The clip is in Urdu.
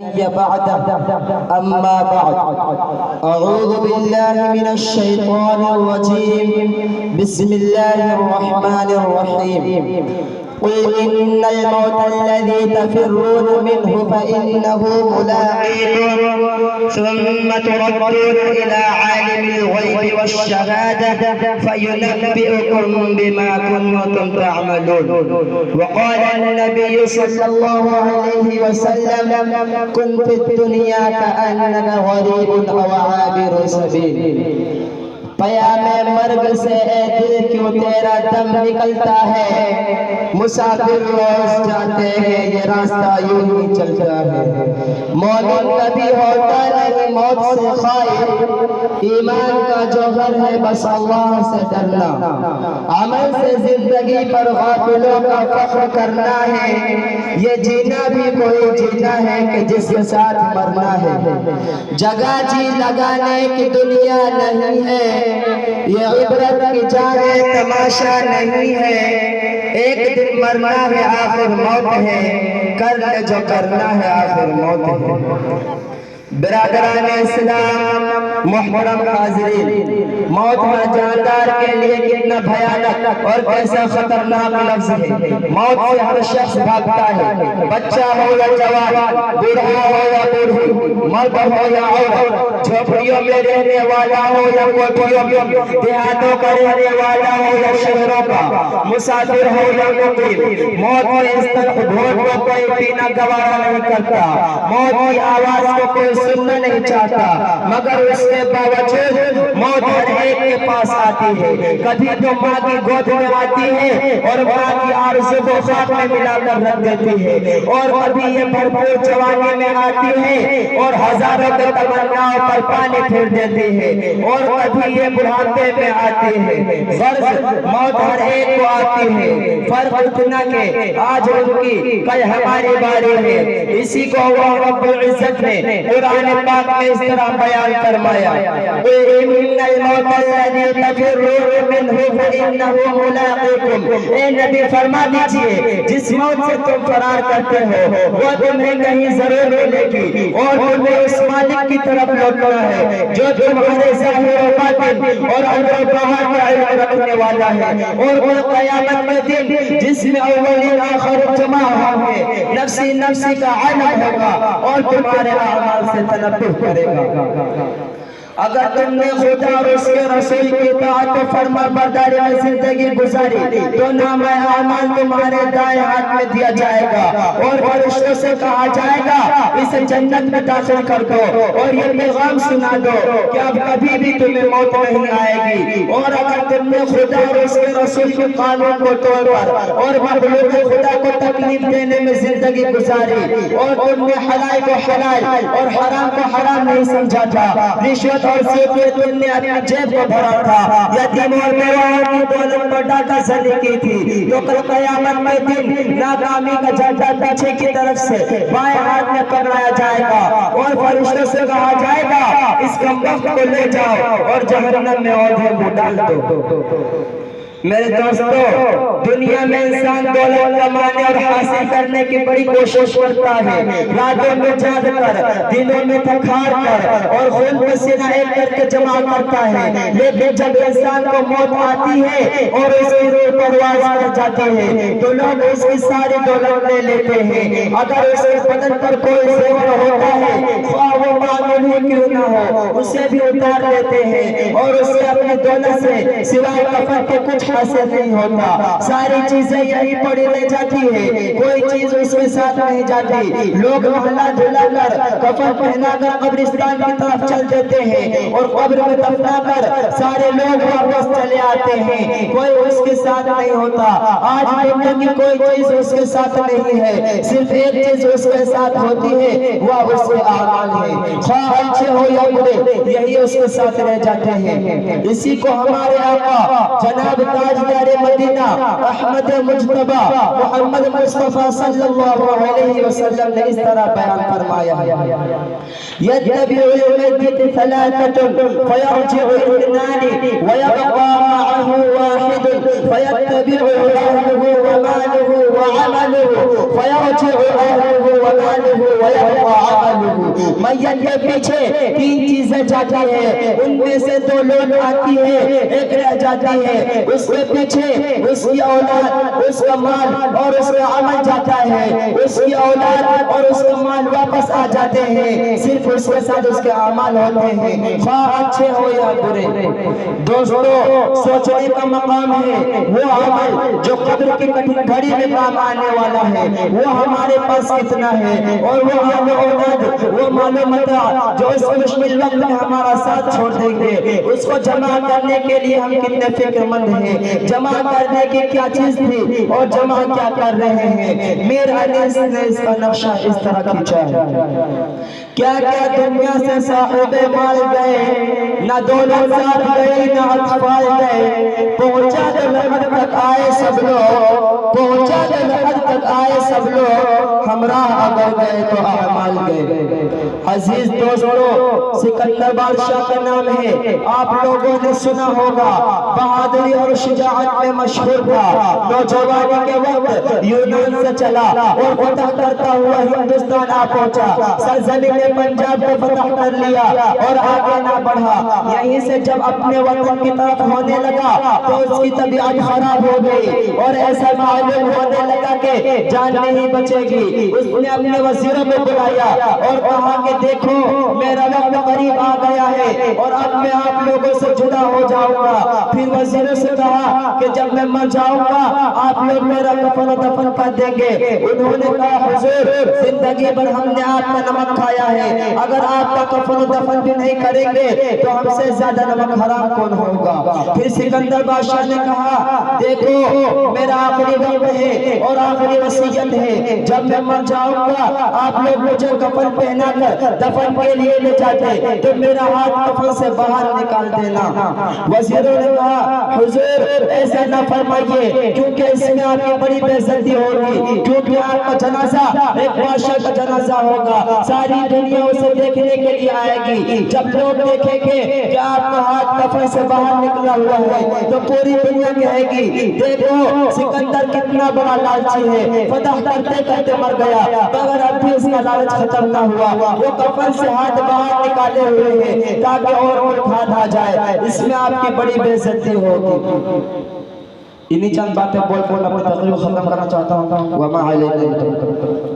بعد أما بعد أعوذ بالله من الشيطان الرجيم بسم الله الرحمن الرحيم قل إن الموت الذي تفرون منه فإنه ملاقيكم ثم تردون إلى عالم الغيب والشهادة فينبئكم بما كنتم تعملون. وقال النبي صلى الله عليه وسلم كن في الدنيا كأنك غريب أو عابر سبيل. پیام مرگ سے اے دل کیوں تیرا دم نکلتا ہے، مسافر روز جاتے ہیں یہ راستہ یوں ہی چلتا ہے. مومن کبھی ہوتا نہیں موت سے خائف، ایمان کا جوہر ہے بس اللہ سے ڈرنا. عمل سے زندگی پر غافلوں کا فخر کرنا ہے، یہ جینا بھی کوئی جینا ہے کہ جس کے ساتھ مرنا ہے. جگہ جی لگانے کی دنیا نہیں ہے، یہ عبرت کی جائے تماشا نہیں ہے. ایک دن مرنا ہے آخر موت ہے، کر لے جو کرنا ہے آخر موت ہے. برادران اسلام، محترم حاضرین، موت ہر جاندار کے لیے کتنا بھیانک اور کیسا خطرناک لفظ ہے. موت سے ہر شخص بھاگتا ہے، بچہ ہو یا جوان، بوڑھا ہو یا بوڑھی، مرد ہو یا عورت، جھوپڑیوں میں رہنے والا ہو یا کوٹھیوں میں، دیہاتوں کا رہنے والا ہو یا شہروں کا، مسافر ہو یا مقیم، موت کے اس طرف گھوٹ کو کوئی پینا گوارا نہیں کرتا. موت کی آواز کو کوئی سننا نہیں چاہتا، مگر اس کے باوجود موت ہر ایک کے پاس آتی ہے. کبھی تو ماں کی گود میں آتی ہے اور ماں کی آرزو کو خاک میں ملا کر رکھ دیتی ہے، اور کبھی یہ بھرپور جوانی میں آتی ہے اور ہزاروں کے تمناؤں پر پانی پھیر دیتی ہے، اور کبھی یہ بڑھاپے میں آتی ہے. غرض موت ہر ایک کو آتی ہے، فرق اتنا کہ آج ان کی کل ہماری باری ہے. اسی کو اللہ رب العزت نے قرآن پاک میں اس طرح بیان فرمایا، إِنَّ الْمَوْتَ الَّذِي تَفِرُّونَ مِنْهُ فَإِنَّهُ مُلَاقِيكُمْ. اے نبی فرما دیجئے جس موت سے تم فرار کرتے ہو وہ تمہیں کہیں ضرور ملے گی، اور تمہیں اس مالک کی طرف لوٹنا ہے جو تمہارے ظاہر و باطن اور اندر و باہر کا علم رکھنے والا ہے. اور وہ قیامت میں دن جس میں اولین آخر جمع ہوں گے، نفسی نفسی کا عالم ہوگا اور تمہارے اعمال سے تنبہ کرے گا. اگر تم نے خدا اور اس کے رسول کی اطاعت و فرما برداری میں زندگی گزاری تو نام اعمال تمہارے دائیں ہاتھ میں دیا جائے گا اور فرشتوں سے کہا جائے گا اسے جنت میں داخل کر دو، اور یہ پیغام سنا دو کہ اب کبھی بھی تمہیں موت نہیں آئے گی. اور اگر تم نے خدا اور اس کے رسول کے قانون کو توڑ کر اور مخلوق خدا کو تکلیف دینے میں زندگی گزاری، اور تم نے حلال کو حلال اور حرام کو حرام نہیں سمجھا تھا، رشوت اور سود تم نے اپنی جیب کو بھرا تھا، یتیم اور بیواؤں کی دولت پر ڈاکہ زنی کی تھی، تو کل قیامت میں دن ناکامی کا جھنڈا پیچھے کی طرف سے بائیں ہاتھ میں پکڑایا جائے گا اور فرشتوں سے کہا جائے گا اس کمبخت کو لے جاؤ اور جہنم میں اوندھے کو ڈال دو. میرے دوستو، دنیا میں انسان دولت کمانے اور حاصل کرنے کی بڑی کوشش کرتا ہے، راتوں میں جاگ کر، دنوں میں تھکار کر اور خون پسینہ ایک کر کے جمع کرتا ہے. لیکن جب انسان کو موت آتی ہے اور اس کی روح پرواز کر جاتی ہے تو لوگ اس کی ساری دولت لے لیتے ہیں. اگر اس کے بدن پر کوئی زیور ہوتا ہے خواہ وہ معمول ہی کیوں نہ ہو اسے بھی اتار لیتے ہیں، اور اس سے اپنی دولت سے سوائے کفن کے کچھ حاصل نہیں ہوتا. ساری چیزیں یہی پڑی رہ جاتی ہے، کوئی چیز اس کے ساتھ نہیں جاتی. لوگ محلہ دھلا کر کفن پہنا کر قبرستان کی طرف چل دیتے ہیں اور قبر میں دفنا کر سارے لوگ واپس چلے آتے ہیں، کوئی اس کے ساتھ نہیں ہوتا. آج دنیا کی کوئی چیز اس کے ساتھ نہیں ہے، صرف ایک چیز اس کے ساتھ ہوتی ہے وہ اس کے اعمال ہے. خواہ اچھے ہو یا برے یہی اس کے ساتھ رہ جاتے ہیں۔ اسی کو ہمارے آقا جناب تاجدار مدینہ احمد مجتبی محمد مصطفیٰ صلی اللہ علیہ وسلم نے اس طرح بیان فرمایا ہے يتبع الميت ثلاثة فيرجع اثنان ويبقى معه واحد فيتبع أهله وماله وعمله فيرجع أهله وماله ويبقى عمله۔ میت کے پیچھے تین چیزیں جاتی ہیں، ان میں سے دو لوگ آتی ہے، ایک رہ جاتی ہے، اس کے پیچھے اس کی اولاد، اس کا مال اور اس کا عمل جاتا ہے، اس کی اولاد اور اس کا مال واپس آ جاتے ہیں، صرف اس کے ساتھ اس کے اعمال ہوتے ہیں، خواہ اچھے ہو یا برے۔ دوستو سوچنے کا مقام ہے وہ عمل جو قبر کی کٹھن گھڑی میں کام آنے والا ہے وہ ہمارے پاس کتنا ہے، اور وہ اہل اولاد وہ مال و متاع جو اس مشکل وقت میں ہمارا ساتھ چھوڑ دیں گے، اس کو جمع کرنے کے لیے ہم کتنے فکر مند ہیں، جمع کرنے کی کیا چیز تھی اور جمع کیا کر رہے ہیں۔ میر انیس نے اس کا نقشہ اس طرح کھینچا ہے، کیا کیا دنیا سے صاحب مال گئے، نہ دولت ساتھ گئی نہ اطفال گئے، پہنچا لحد تک آئے سب لوگ، پہنچا لحد تک آئے سب لوگ، ہمراہ اگر گئے تو اعمال گئے۔ عزیز دوستو سکندر بادشاہ کا نام ہے، آپ لوگوں نے سنا ہوگا، بہادری اور شجاعت میں مشہور تھا، نوجوانی کے وقت یونان سے چلا اور فتح کرتا ہوا ہندوستان آ پہنچا، سرزمین پنجاب کو فتح کر لیا اور آگے نہ بڑھا، یہیں سے جب اپنے وطن کی طرف ہونے لگا تو اس کی طبیعت خراب ہو گئی اور ایسا معلوم ہونے لگا کہ جان نہیں بچے گی۔ اس نے اپنے وزیروں کو بلایا اور کہا کہ دیکھو میرا وقت قریب آ گیا ہے اور اب میں آپ لوگوں سے جدا ہو جاؤں گا۔ پھر وزیروں سے کہا کہ جب میں مر جاؤں گا آپ لوگ میرا کفن و دفن کر دیں گے۔ انہوں نے کہا حضور زندگی بھر ہم نے آپ کا نمک کھایا ہے، اگر آپ کا کفن و دفن بھی نہیں کریں گے تو ہم سے زیادہ نمک حرام کون ہوگا۔ پھر سکندر بادشاہ نے کہا دیکھو میرا آخری وقت ہے اور آخری وصیت ہے، جب میں مر جاؤں گا آپ لوگ مجھے کفن پہنا کر دفن کے لیے لے جاتے تو میرا ہاتھ کفن سے باہر نکال دینا۔ وزیروں نے کہا حضور ایسا نہ فرمائیے کیونکہ اس میں آپ کی بڑی بے عزتی ہوگی، کیونکہ آپ کا جنازہ ایک بادشاہ کا جنازہ ہوگا، ساری دنیا اسے دیکھنے کے لیے آئے گی، جب لوگ دیکھیں گے کہ آپ کا ہاتھ کفن سے باہر نکلا ہوا ہے تو پوری دنیا کہے گی دیکھو سکندر کتنا بڑا لالچی ہے، فتح کرتے کرتے مر گیا مگر اب بھی اس کا لالچ ختم نہ ہوا، وہ کفن سے ہاتھ باہر نکالے ہوئے ہیں تاکہ اور کھا جائے، اس میں آپ کی بڑی بے عزتی ہوگی۔ انہی چند باتیں بول کر اپنی تقریر ختم کرنا چاہتا ہوں۔ وما علینا